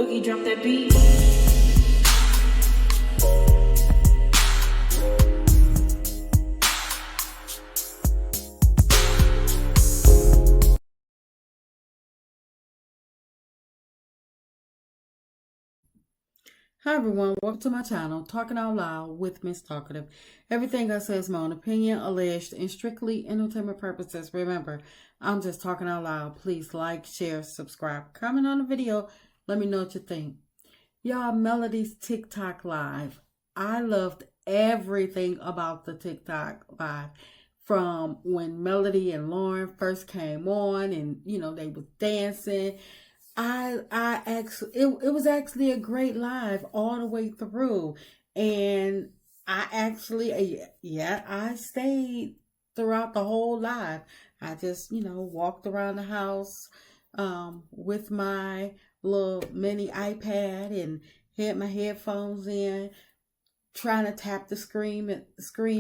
Boogie, drop that beat. Hi everyone, welcome to my channel, Talking Out Loud with Miss Talkative. Everything I say is my own opinion, alleged, and strictly entertainment purposes. Remember, I'm just talking out loud. Please like, share, subscribe, comment on the video. Let me know what you think. Y'all, Melody's TikTok live. I loved everything about the TikTok live. From when Melody and Lauren first came on and, they was dancing. It was actually a great live all the way through, and I stayed throughout the whole live. I just walked around the house with my little mini iPad and had my headphones in, trying to tap the screen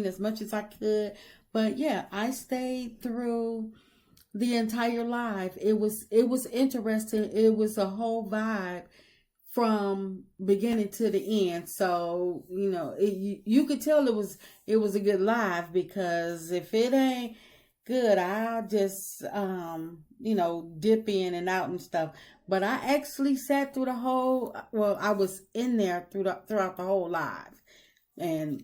as much as I could. But yeah, I stayed through the entire live. It was interesting. It was a whole vibe from beginning to the end. So you could tell it was a good live, because if it ain't good, I'll just dip in and out and stuff. But I actually sat through the whole. Well, I was in there throughout the whole live, and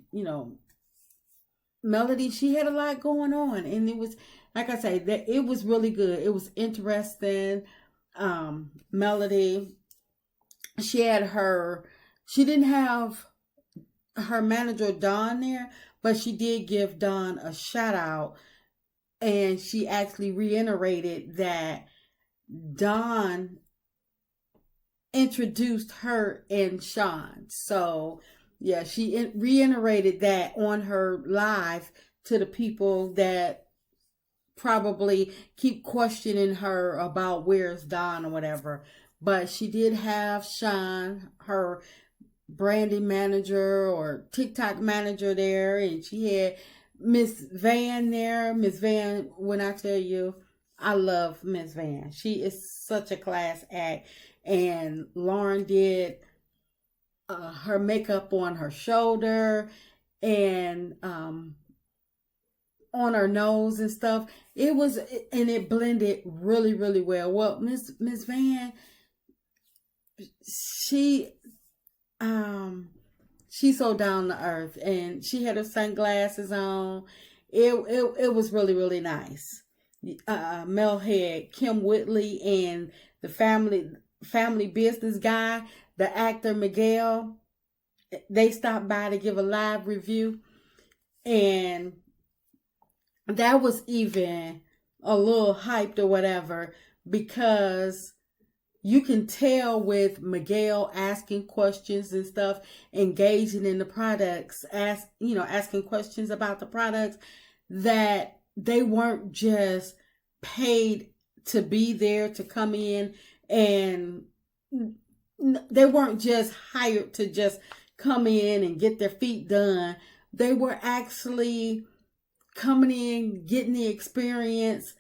Melody, she had a lot going on, and it was, like I say, that it was really good. It was interesting. Melody, she didn't have her manager Dawn there, but she did give Dawn a shout out, and she actually reiterated that Dawn introduced her and Sean. So yeah, she reiterated that on her live to the people that probably keep questioning her about where's Dawn or whatever. But she did have Sean, her branding manager or TikTok manager, there, and she had Miss Van there. Miss Van, when I tell you, I love Miss Van. She is such a class act. And Lauren did her makeup on her shoulder and on her nose and stuff. It blended really, really well. Well, Miss Van, she's so down to earth, and she had her sunglasses on. It was really, really nice. Mel had Kim Whitley and the family business guy, the actor Miguel. They stopped by to give a live review, and that was even a little hyped or whatever, because you can tell with Miguel asking questions and stuff, engaging in the products, asking questions about the products, that they weren't just paid to be there, to come in, and they weren't just hired to just come in and get their feet done. They were actually coming in, getting the experience,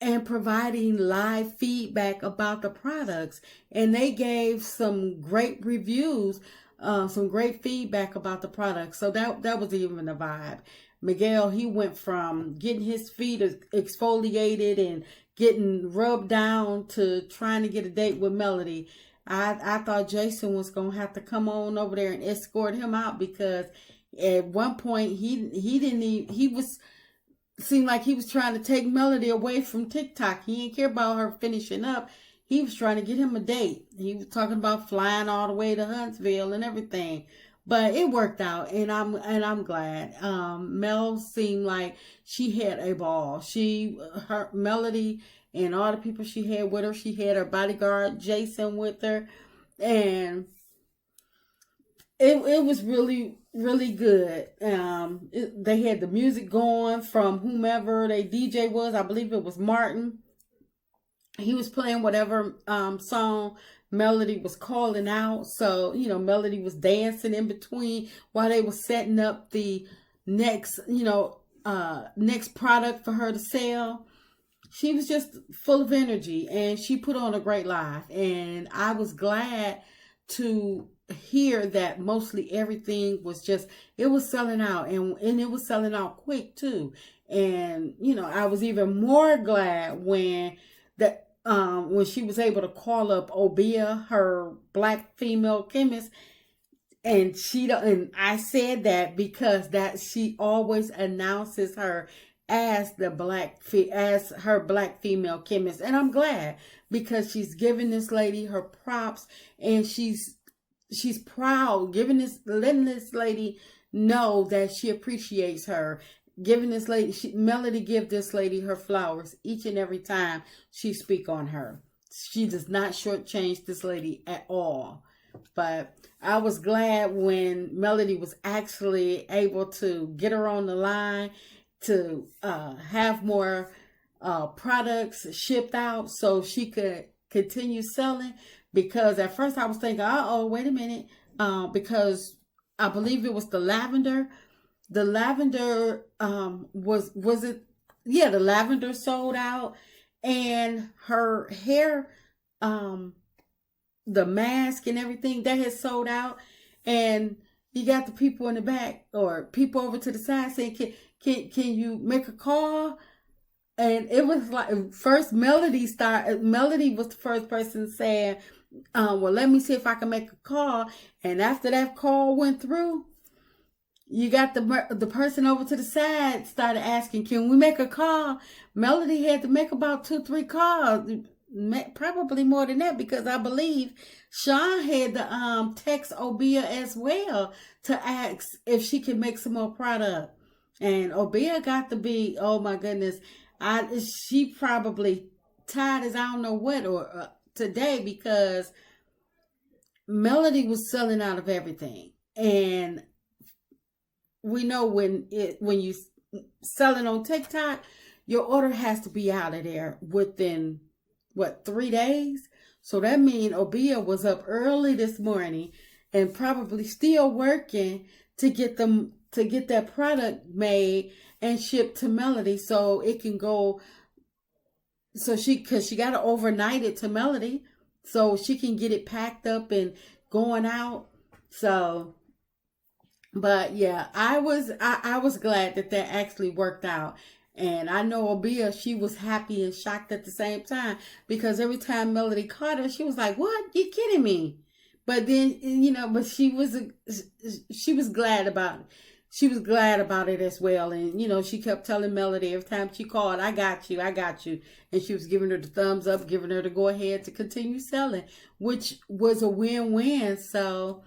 and providing live feedback about the products. And they gave some great reviews, some great feedback about the products. So that was even a vibe. Miguel, he went from getting his feet exfoliated and getting rubbed down to trying to get a date with Melody. I thought Jason was going to have to come on over there and escort him out, because at one point seemed like he was trying to take Melody away from TikTok. He didn't care about her finishing up. He was trying to get him a date. He was talking about flying all the way to Huntsville and everything. But it worked out, and I'm glad. Mel seemed like she had a ball. Her Melody and all the people she had with her. She had her bodyguard Jason with her, and it was really, really good. They had the music going from whomever their DJ was. I believe it was Martin. He was playing whatever song Melody was calling out. So, Melody was dancing in between while they were setting up the next product for her to sell. she was just full of energy, and she put on a great live. And I was glad to hear that mostly everything was just, it was selling out, and it was selling out quick too. And I was even more glad when she was able to call up Obia, her black female chemist, and I said that because that she always announces her as as her black female chemist, and I'm glad because she's giving this lady her props, and she's proud, letting this lady know that she appreciates her, giving this lady, Melody give this lady her flowers each and every time she speak on her. She does not shortchange this lady at all. But I was glad when Melody was actually able to get her on the line to have more products shipped out so she could continue selling. Because at first I was thinking, wait a minute, because I believe it was the lavender. The lavender was it? Yeah, the lavender sold out, and her hair, the mask and everything that had sold out. And you got the people in the back or people over to the side saying, can you make a call? And it was like, first Melody was the first person saying, well, let me see if I can make a call. And after that call went through, you got the person over to the side started asking, can we make a call? Melody had to make about 2-3 calls, probably more than that, because I believe Sean had to text Obia as well to ask if she could make some more product. And Obia got to be, oh my goodness, she probably tired as I don't know what or today, because Melody was selling out of everything. And we know when you selling on TikTok, your order has to be out of there within 3 days. So that means Obia was up early this morning and probably still working to get that product made and shipped to Melody so it can go. So because she got to overnight it to Melody so she can get it packed up and going out. So, but yeah, I was glad that actually worked out. And I know Obia, she was happy and shocked at the same time, because every time Melody caught her, she was like, what? You kidding me? But then, but she was glad about it. She was glad about it as well. And, she kept telling Melody every time she called, I got you. And she was giving her the thumbs up, giving her the go ahead to continue selling, which was a win-win. So,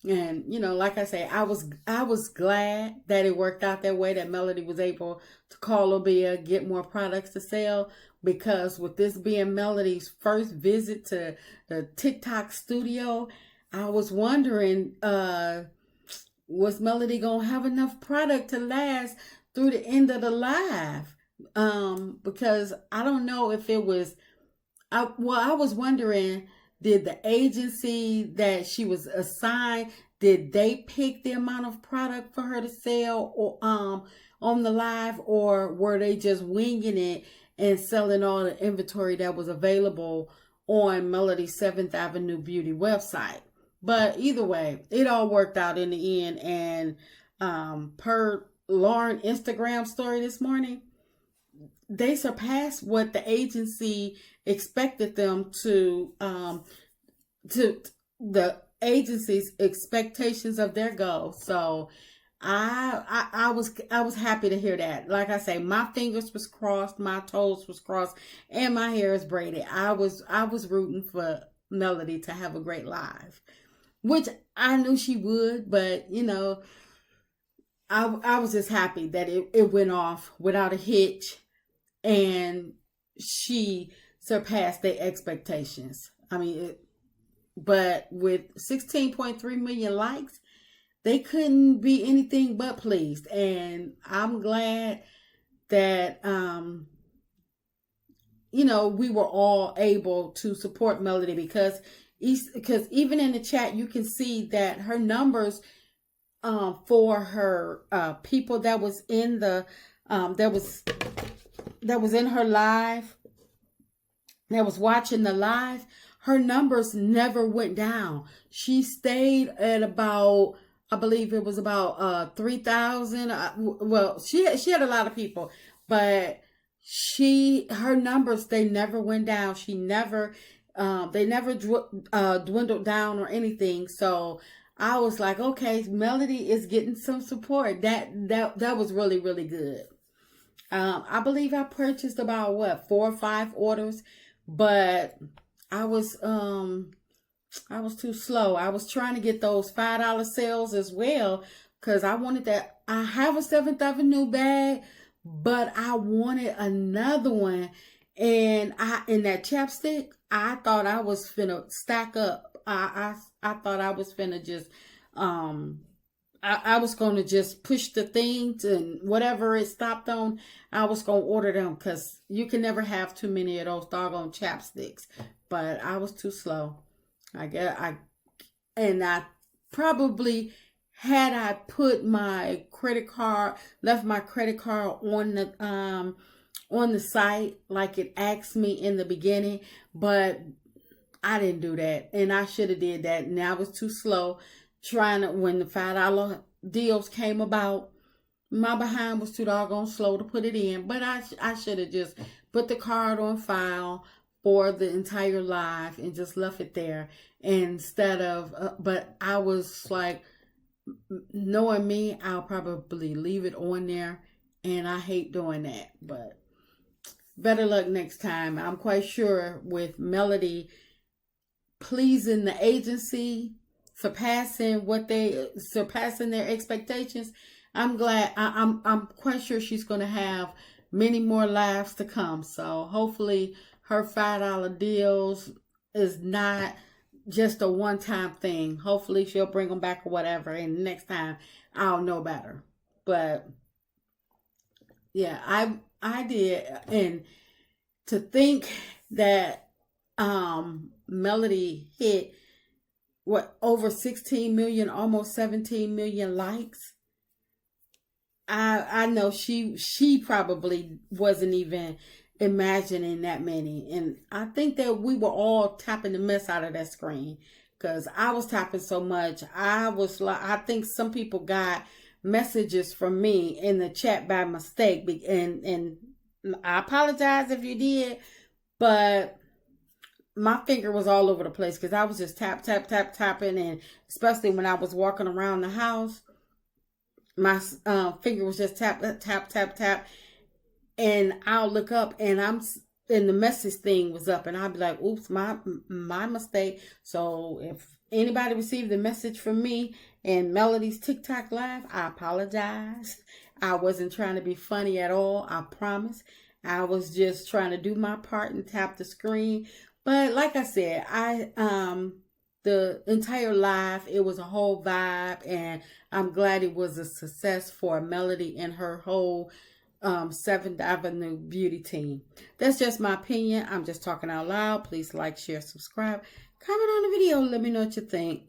and, like I say, I was glad that it worked out that way, that Melody was able to call Obia, get more products to sell, because with this being Melody's first visit to the TikTok studio, I was wondering, was Melody going to have enough product to last through the end of the live? Because I don't know if it was, I was wondering, did the agency that she was assigned, did they pick the amount of product for her to sell or on the live, or were they just winging it and selling all the inventory that was available on Melody's 7th Avenue Beauty website? But either way, it all worked out in the end. And per Lauren Instagram story this morning, they surpassed what the agency expected them to the agency's expectations of their goal. So I was happy to hear that. Like I say, my fingers was crossed, my toes was crossed, and my hair is braided. I was rooting for Melody to have a great live, which I knew she would, but I was just happy that it went off without a hitch, and she surpassed their expectations. I mean, but with 16.3 million likes, they couldn't be anything but pleased. And I'm glad that, we were all able to support Melody, because even in the chat, you can see that her numbers for her people that was in the that was in her live that was watching the live, her numbers never went down. She stayed at about, I believe it was about 3,000. Well, she had a lot of people, but her numbers, they never went down. She never they never dwindled down or anything. So I was like, okay, Melody is getting some support. That was really, really good. I believe I purchased about what, 4 or 5 orders, but I was um I was too slow. I was trying to get those $5 sales as well because I wanted that. I have a Seventh Avenue bag, but I wanted another one, and I in that chapstick. I thought I was finna stack up. I thought I was finna just um I was going to just push the things and whatever it stopped on, I was going to order them because you can never have too many of those doggone chapsticks. But I was too slow. I probably, had I put my credit card, left my credit card on the site like it asked me in the beginning, but I didn't do that, and I should have did that, and I was too slow trying to, when the $5 deals came about, my behind was too doggone slow to put it in. But I should have just put the card on file for the entire live and just left it there instead of. But I was like, knowing me, I'll probably leave it on there, and I hate doing that. But better luck next time. I'm quite sure with Melody pleasing the agency, surpassing their expectations. I'm glad. I'm quite sure she's going to have many more lives to come. So hopefully her $5 deals is not just a one-time thing. Hopefully she'll bring them back or whatever, and next time I'll know better. But yeah, I did, and to think that Melody hit what, over 16 million, almost 17 million likes. I know she probably wasn't even imagining that many, and I think that we were all tapping the mess out of that screen because I was tapping so much. I was like, I think some people got messages from me in the chat by mistake, and I apologize if you did, but my finger was all over the place because I was just tapping, and especially when I was walking around the house, my finger was just tap, and I'll look up and and the message thing was up, and I'll be like, "Oops, my mistake." So if anybody received the message from me and Melody's TikTok live, I apologize. I wasn't trying to be funny at all. I promise. I was just trying to do my part and tap the screen. But like I said, the entire live, it was a whole vibe, and I'm glad it was a success for Melody and her whole 7th Avenue beauty team. That's just my opinion. I'm just talking out loud. Please like, share, subscribe, comment on the video. Let me know what you think.